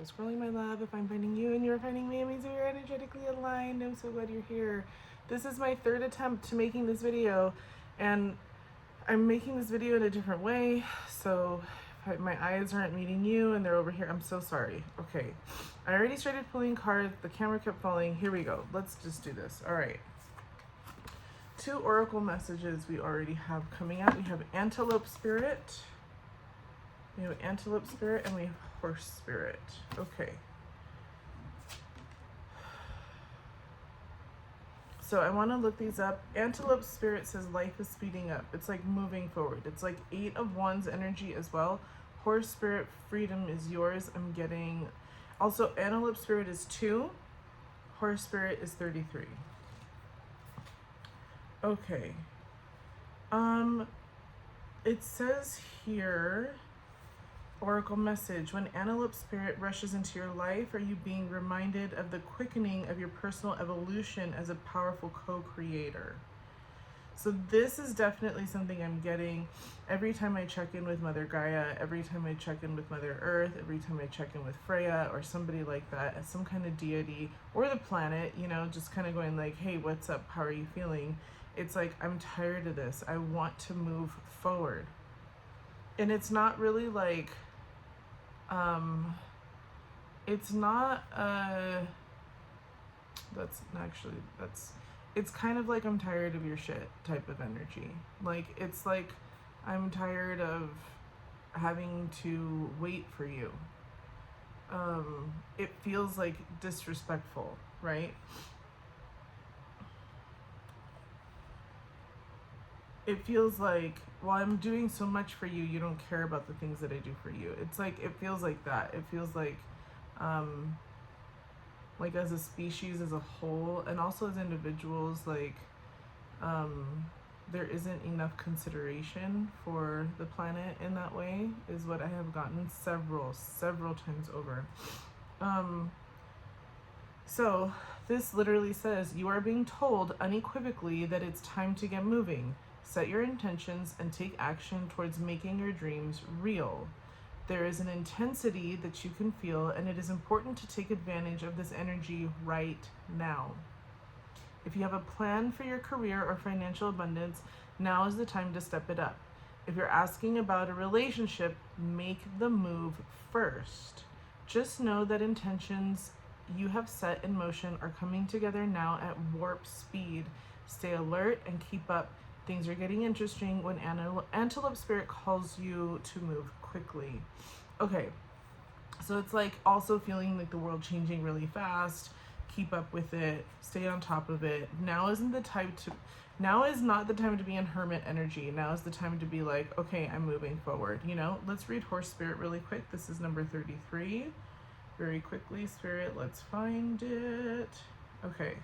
Scrolling, my love. If I'm finding you and you're finding me, it means we're energetically aligned. I'm so glad you're here. This is my third attempt to making this video, and I'm making this video in a different way. So if my eyes aren't meeting you and they're over here, I'm so sorry. Okay, I already started pulling cards. The camera kept falling. Here we go. Let's just do this. All right. 2 oracle messages we already have coming out. We have Antelope Spirit. We have Antelope Spirit and we have Horse Spirit. Okay. So I want to look these up. Antelope Spirit says life is speeding up. It's like moving forward. It's like 8 of Wands energy as well. Horse Spirit, freedom is yours. I'm getting... Also, Antelope Spirit is 2. Horse Spirit is 33. Okay. It says here... Oracle message, when Antelope Spirit rushes into your life, are you being reminded of the quickening of your personal evolution as a powerful co-creator? So this is definitely something I'm getting every time I check in with Mother Gaia, every time I check in with Mother Earth, every time I check in with Freya or somebody like that, as some kind of deity or the planet, you know, just kind of going like, hey, what's up? How are you feeling? It's like, I'm tired of this. I want to move forward. And it's not really like... it's not, it's kind of like I'm tired of your shit type of energy. Like, it's like I'm tired of having to wait for you. It feels like disrespectful, right? It feels like, well, I'm doing so much for you, you don't care about the things that I do for you. It's like, it feels like that. It feels like as a species as a whole, and also as individuals, like, there isn't enough consideration for the planet in that way, is what I have gotten several times over. So this literally says, you are being told unequivocally that it's time to get moving. Set your intentions and take action towards making your dreams real. There is an intensity that you can feel, and it is important to take advantage of this energy right now. If you have a plan for your career or financial abundance, now is the time to step it up. If you're asking about a relationship, make the move first. Just know that intentions you have set in motion are coming together now at warp speed. Stay alert and keep up. Things are getting interesting when Antelope Spirit calls you to move quickly. Okay, so it's like also feeling like the world changing really fast. Keep up with it. Stay on top of it. Now is not the time to be in hermit energy. Now is the time to be like, okay, I'm moving forward. You know, let's read Horse Spirit really quick. This is number 33. Very quickly, Spirit, let's find it. Okay.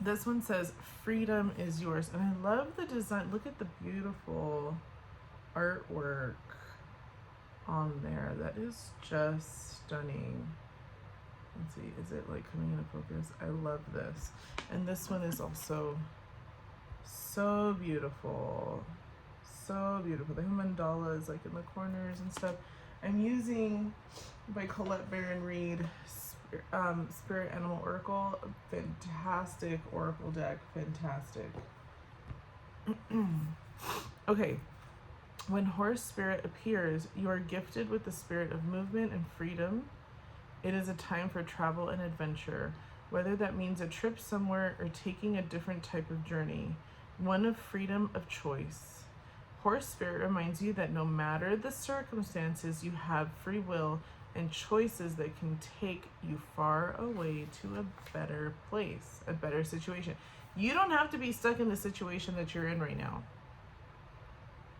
This one says, freedom is yours. And I love the design. Look at the beautiful artwork on there. That is just stunning. Let's see, is it like coming into focus? I love this. And this one is also so beautiful. So beautiful. The mandala is like in the corners and stuff. I'm using by Colette Baron Reed Spirit Animal Oracle. Fantastic oracle deck. Fantastic. Okay. When Horse Spirit appears, you are gifted with the spirit of movement and freedom. It is a time for travel and adventure, whether that means a trip somewhere or taking a different type of journey, one of freedom of choice. Horse Spirit reminds you that no matter the circumstances, you have free will and choices that can take you far away to a better place, a better situation. You don't have to be stuck in the situation that you're in right now.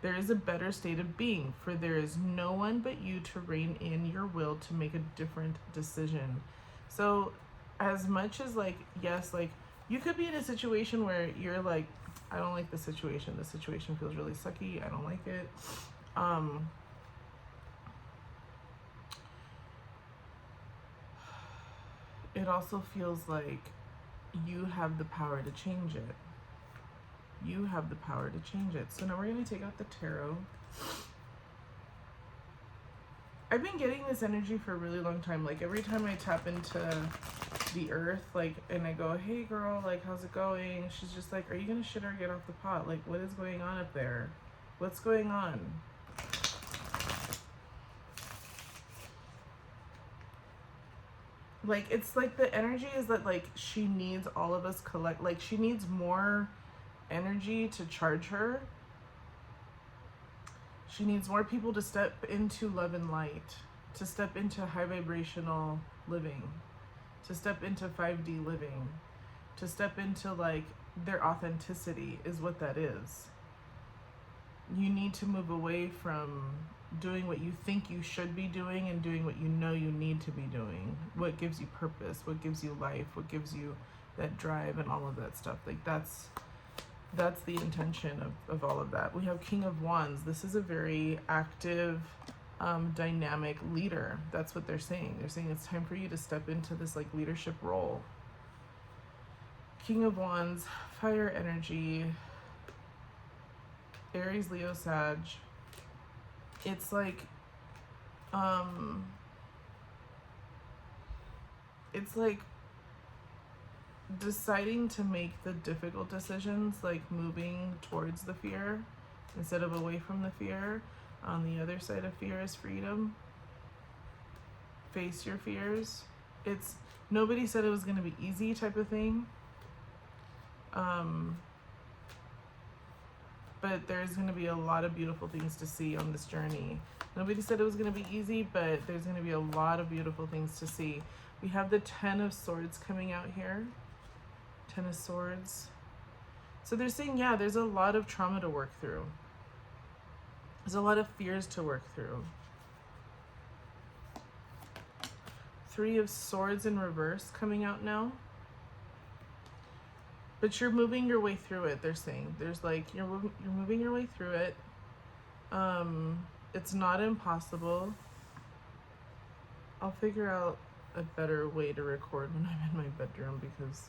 There is a better state of being, for there is no one but you to rein in your will to make a different decision. So as much as like, yes, like you could be in a situation where you're like, I don't like the situation. The situation feels really sucky. I don't like it. It also feels like you have the power to change it. You have the power to change it. So now we're going to take out the tarot. I've been getting this energy for a really long time. Like every time I tap into the earth, like, and I go, hey girl, like, how's it going? She's just like, are you gonna shit or get off the pot? Like, what is going on up there? What's going on? Like, it's like the energy is that, like, she needs all of us like, she needs more energy to charge her. She needs more people to step into love and light, to step into high vibrational living, to step into 5D living, to step into, like, their authenticity is what that is. You need to move away from doing what you think you should be doing and doing what you know you need to be doing. What gives you purpose, what gives you life, what gives you that drive and all of that stuff. Like, that's the intention of all of that. We have King of Wands. This is a very active, dynamic leader. That's what they're saying. They're saying it's time for you to step into this, like, leadership role. King of Wands, fire energy, Aries, Leo, Sag. It's like, it's like deciding to make the difficult decisions, like moving towards the fear instead of away from the fear. On the other side of fear is freedom. Face your fears. It's, nobody said it was going to be easy type of thing. But there's going to be a lot of beautiful things to see on this journey. Nobody said it was going to be easy, but there's going to be a lot of beautiful things to see. We have the 10 of Swords coming out here. 10 of Swords. So they're saying, yeah, there's a lot of trauma to work through. There's a lot of fears to work through. 3 of Swords in reverse coming out now. But you're moving your way through it, they're saying. There's like, you're moving your way through it. It's not impossible. I'll figure out a better way to record when I'm in my bedroom because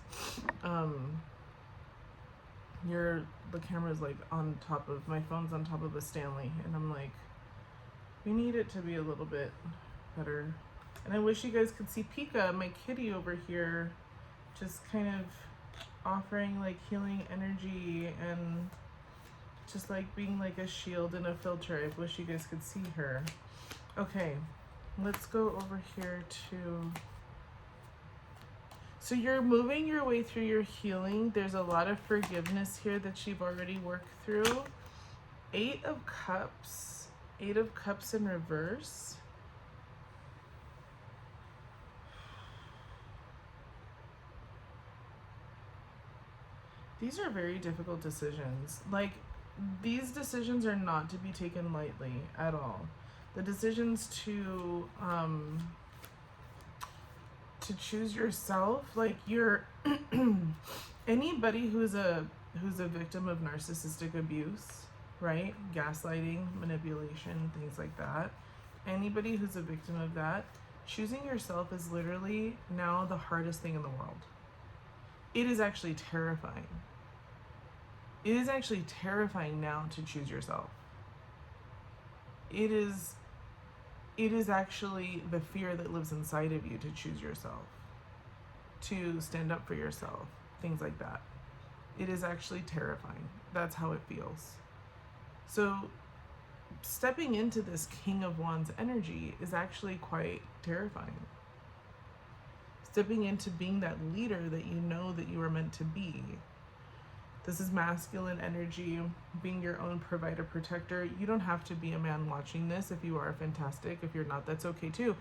the camera's like on top of, my phone's on top of a Stanley, and I'm like, we need it to be a little bit better. And I wish you guys could see Pika, my kitty over here, just kind of offering like healing energy and just like being like a shield and a filter. I wish you guys could see her. Okay, let's go over here to, so you're moving your way through your healing. There's a lot of forgiveness here that you've already worked through. 8 of Cups. 8 of Cups in reverse. These are very difficult decisions. Like, these decisions are not to be taken lightly at all. The decisions to choose yourself, like, you're anybody who's a victim of narcissistic abuse, right? Gaslighting, manipulation, things like that. Anybody who's a victim of that, choosing yourself is literally now the hardest thing in the world. It is actually terrifying. It is actually terrifying now to choose yourself. It is actually the fear that lives inside of you to choose yourself, to stand up for yourself, things like that. It is actually terrifying. That's how it feels. So stepping into this King of Wands energy is actually quite terrifying. Stepping into being that leader that you know that you are meant to be. This is masculine energy, being your own provider, protector. You don't have to be a man watching this. If you are, fantastic. If you're not, that's okay too.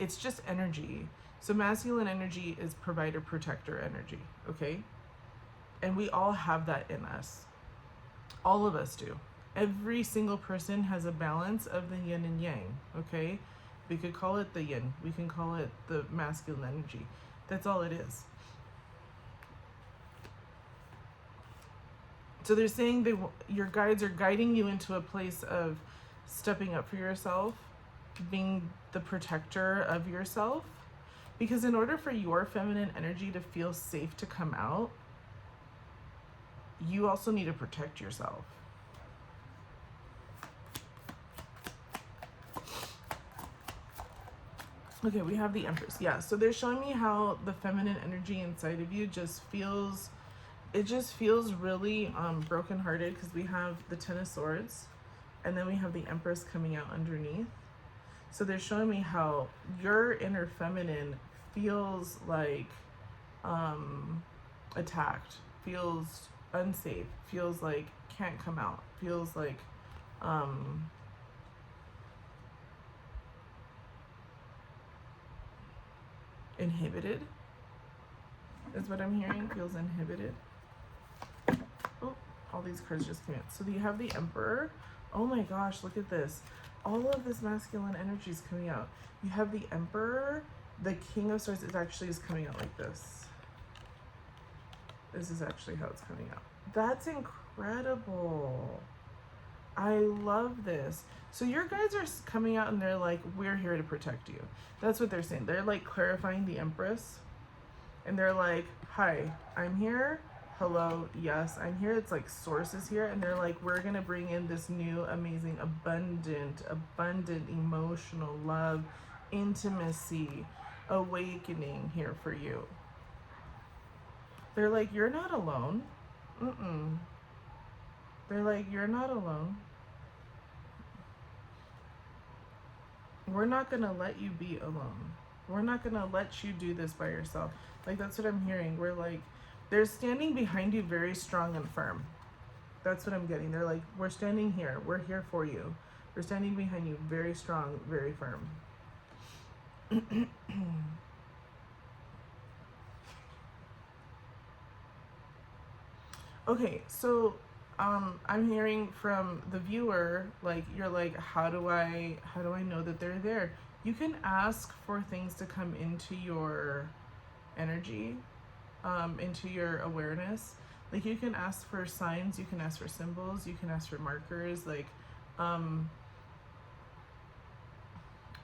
It's just energy. So masculine energy is provider, protector energy, okay? And we all have that in us. All of us do. Every single person has a balance of the yin and yang, okay? We could call it the yin. We can call it the masculine energy. That's all it is. So they're saying your guides are guiding you into a place of stepping up for yourself, being the protector of yourself. Because in order for your feminine energy to feel safe to come out, you also need to protect yourself. Okay, we have the Empress. Yeah, so they're showing me how the feminine energy inside of you just feels, it just feels really brokenhearted, because we have the Ten of Swords and then we have the Empress coming out underneath. So they're showing me how your inner feminine feels like attacked, feels unsafe, feels like can't come out, feels like inhibited is what I'm hearing. Feels inhibited. Oh, all these cards just came out. So you have the Emperor. Oh my gosh, look at this. All of this masculine energy is coming out. You have the Emperor. The King of Swords, it actually is coming out like this. This is actually how it's coming out. That's incredible. I love this. So your guys are coming out and they're like, we're here to protect you. That's what they're saying. They're like clarifying the Empress. And they're like, hi, I'm here. Hello, yes, I'm here. It's like Source is here. And they're like, we're going to bring in this new, amazing, abundant emotional love, intimacy, awakening here for you. They're like, you're not alone. They're like, you're not alone. We're not going to let you be alone. We're not going to let you do this by yourself. Like, that's what I'm hearing. We're like, they're standing behind you very strong and firm. That's what I'm getting. They're like, we're standing here. We're here for you. We're standing behind you very strong, very firm. Okay, so I'm hearing from the viewer, like, you're like, how do I know that they're there? You can ask for things to come into your energy, into your awareness. Like, you can ask for signs, you can ask for symbols, you can ask for markers, like,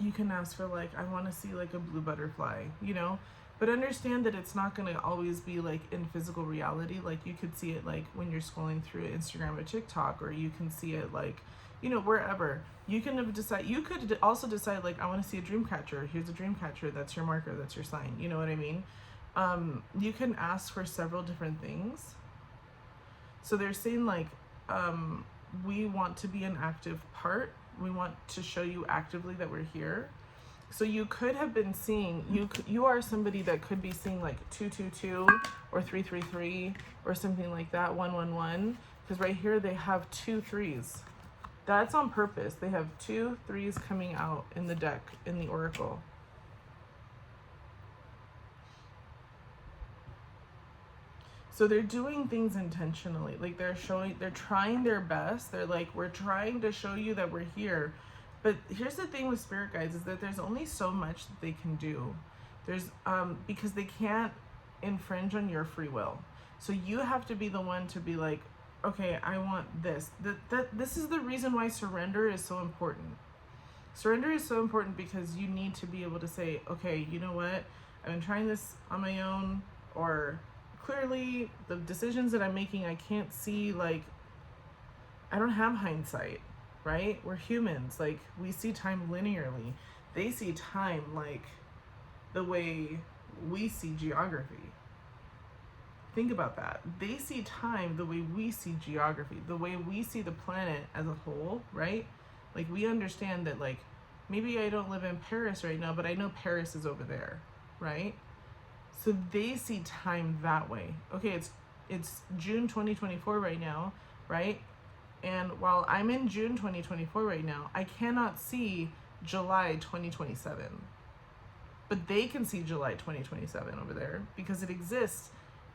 you can ask for, like, I want to see like a blue butterfly, you know? But understand that it's not going to always be like in physical reality. Like, you could see it like when you're scrolling through Instagram or TikTok, or you can see it like, you know, wherever. You can decide. You could also decide, like, I want to see a dream catcher. Here's a dream catcher. That's your marker. That's your sign. You know what I mean? You can ask for several different things. So they're saying, like, we want to be an active part. We want to show you actively that we're here. So you could have been seeing, you are somebody that could be seeing like 222 or 333 or something like that, 111, because right here they have 2 3s. That's on purpose. They have 2 3s coming out in the deck, in the oracle. So they're doing things intentionally. Like, they're trying their best. They're like, we're trying to show you that we're here. But here's the thing with spirit guides, is that there's only so much that they can do. There's because they can't infringe on your free will. So you have to be the one to be like, okay, I want this. This is the reason why surrender is so important. Surrender is so important because you need to be able to say, okay, you know what? I've been trying this on my own, or clearly the decisions that I'm making, I can't see, like, I don't have hindsight. Right? We're humans. Like, we see time linearly. They see time like the way we see geography. Think about that. They see time the way we see geography, the way we see the planet as a whole, right? Like, we understand that, like, maybe I don't live in Paris right now, but I know Paris is over there, right? So they see time that way. Okay, it's June 2024 right now, right? And while I'm in June 2024 right now, I cannot see July 2027. But they can see July 2027 over there because it exists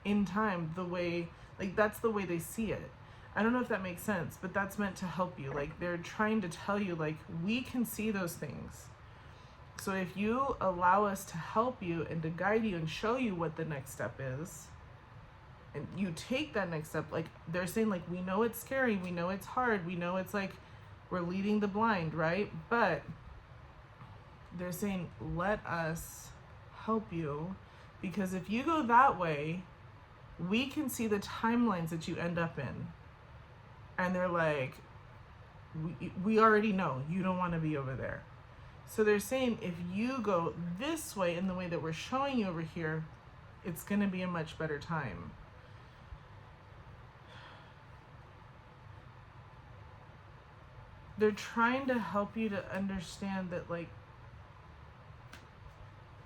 in time the way, like, that's the way they see it. I don't know if that makes sense, but that's meant to help you. Like, they're trying to tell you, like, we can see those things. So if you allow us to help you and to guide you and show you what the next step is, and you take that next step, like, they're saying, like, we know it's scary, we know it's hard, we know it's like we're leading the blind, right? But they're saying, let us help you, because if you go that way, we can see the timelines that you end up in. And they're like, we already know you don't want to be over there. So they're saying if you go this way in the way that we're showing you over here, it's going to be a much better time. They're trying to help you to understand that, like,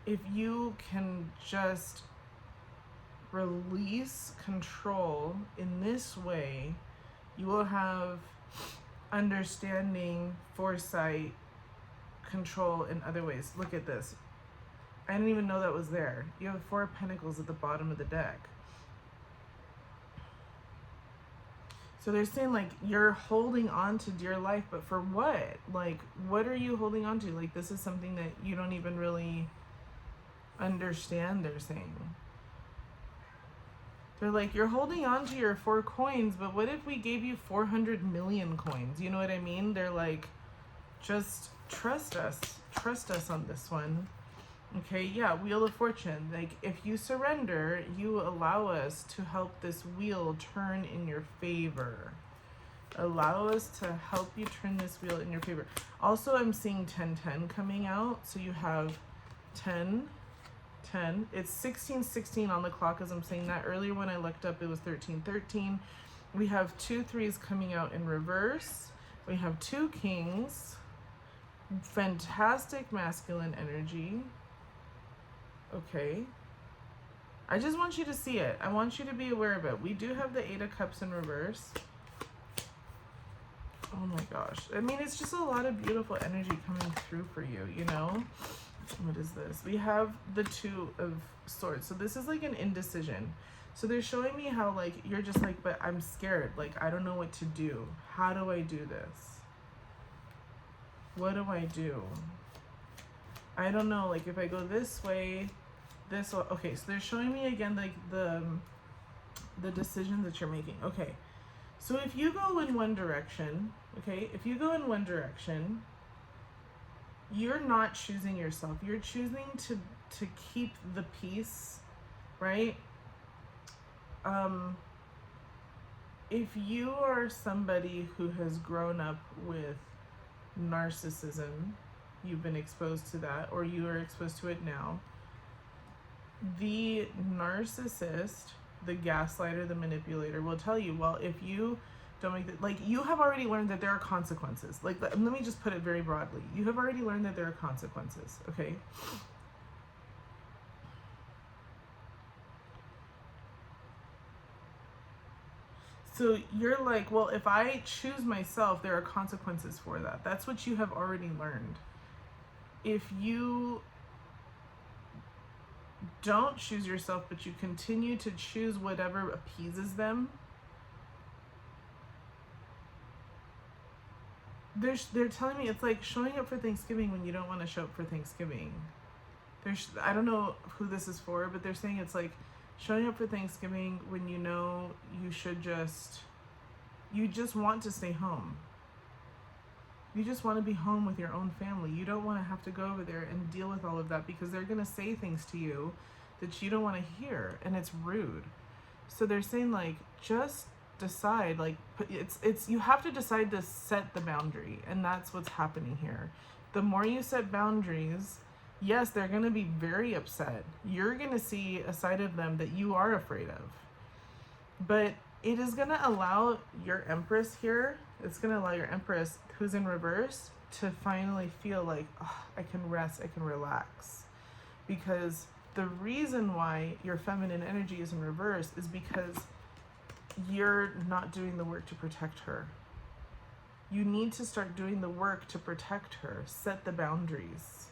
if you can just release control in this way, you will have understanding, foresight, control in other ways. Look at this. I didn't even know that was there. You have 4 of Pentacles at the bottom of the deck. So they're saying, like, you're holding on to dear life, but for what? Like, what are you holding on to? Like, this is something that you don't even really understand, they're saying. They're like, you're holding on to your 4 coins, but what if we gave you 400 million coins? You know what I mean? They're like, just trust us. Trust us on this one. Okay, yeah, Wheel of Fortune. Like, if you surrender, you allow us to help this wheel turn in your favor. Allow us to help you turn this wheel in your favor. Also, I'm seeing 10-10 coming out. So you have 10, 10. It's 16-16 on the clock as I'm saying that. Earlier when I looked up, it was 13-13. We have 2 3s coming out in reverse. We have 2 kings. Fantastic masculine energy. Okay. I just want you to see it. I want you to be aware of it. We do have the 8 of Cups in reverse. Oh my gosh. I mean, it's just a lot of beautiful energy coming through for you, you know? What is this? We have the 2 of Swords. So this is like an indecision. So they're showing me how, like, you're just like, but I'm scared. Like, I don't know what to do. How do I do this? What do I do? I don't know. Like, if I go this way, this way. Okay, so they're showing me again, like, the decisions that you're making. Okay, so if you go in one direction, okay, if you go in one direction, you're not choosing yourself. You're choosing to keep the peace, right? If you are somebody who has grown up with narcissism, you've been exposed to that, or you are exposed to it now, the narcissist, the gaslighter, the manipulator will tell you, well, if you don't make it, like, you have already learned that there are consequences. Like, let me just put it very broadly. You have already learned that there are consequences, okay? So you're like, well, if I choose myself, there are consequences for that. That's what you have already learned. If you don't choose yourself, but you continue to choose whatever appeases them, they're telling me it's like showing up for Thanksgiving when you don't want to show up for Thanksgiving. I don't know who this is for, but they're saying it's like showing up for Thanksgiving when you know you just want to stay home. You just want to be home with your own family. You don't want to have to go over there and deal with all of that because they're going to say things to you that you don't want to hear, and it's rude. So they're saying, like, just decide, like, it's you have to decide to set the boundary, and that's what's happening here. The more you set boundaries, yes, they're going to be very upset. You're going to see a side of them that you are afraid of. But it is going to allow your Empress here, it's going to allow your Empress, who's in reverse, to finally feel like, oh, I can rest, I can relax. Because the reason why your feminine energy is in reverse is because you're not doing the work to protect her. You need to start doing the work to protect her, set the boundaries.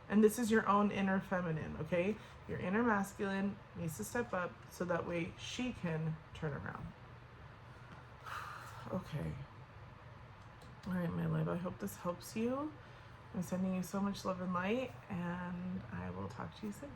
And this is your own inner feminine, okay? Your inner masculine needs to step up so that way she can turn around. Okay. All right, my love, I hope this helps you. I'm sending you so much love and light, and I will talk to you soon.